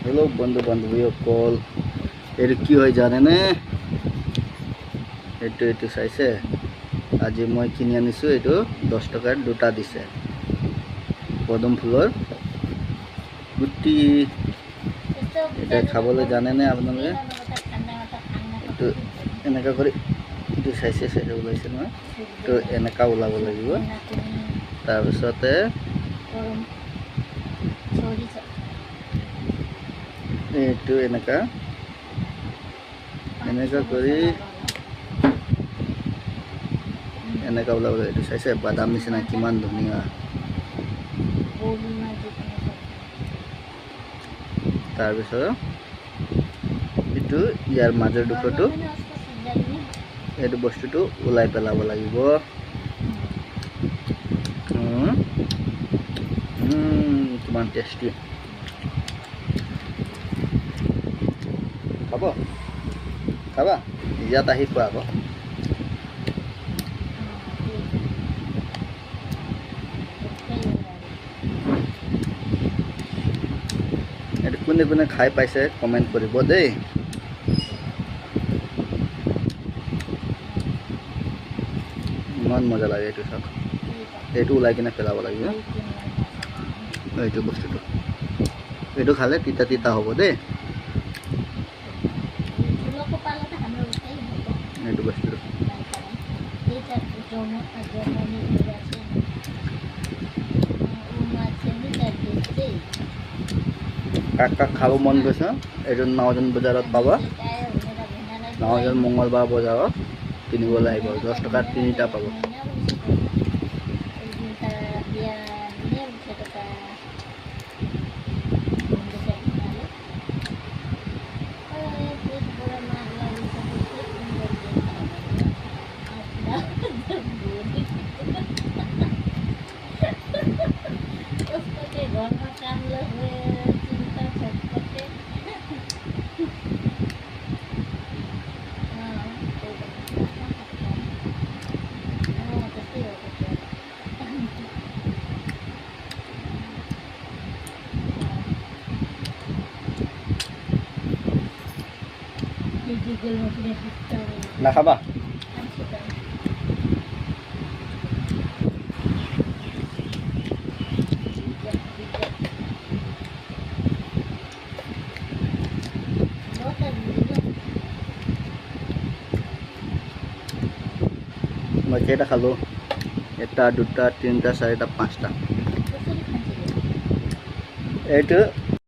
hello बंधु बान्धवीসকল এইটো কি হয় জানেনে এইটো চাইছে আজি মই কিনি আনিছো এইটো 10 টকাৰ দুটা দিছে পদম ফুলৰ গুটি এটা খাবলৈ জানেনে আপোনালোকে এইটো এনেকা কৰি এইটো চাইছে ওলাইছে নহয় তো এনেকা ওলাব লাগিব তাৰ পিছতে এইটো এনেকা কৰি এনেকা ওলাব এইটো চাইছে বাদাম নিচিনা কিমান ধুনীয়া তাৰপিছত এইটো ইয়াৰ মাজৰ দুখটো এইটো বস্তুটো ওলাই পেলাব লাগিব কিমান টেষ্টি খাবা ইয়াত আহি খোৱা আকৌ এইটো কোনে কোনে খাই পাইছে কমেণ্ট কৰিব দেই ইমান মজা লাগে এইটো চাওক এইটো ওলাই কিনে পেলাব লাগিব এইটো বস্তুটো এইটো খালে তিতা তিতা হ'ব দেই এইটো বস্তুটো কাক খাব মন গৈছে এইটো নজন বজাৰত পাবা নজন মঙ্গলবাৰ বজাৰত কিনিবলৈ আহিব 10 টকাত 3টা পাব নাখাবা মই কেইটা খালো এটা দুটা তিনিটা চাৰিটা পাঁচটা এইটো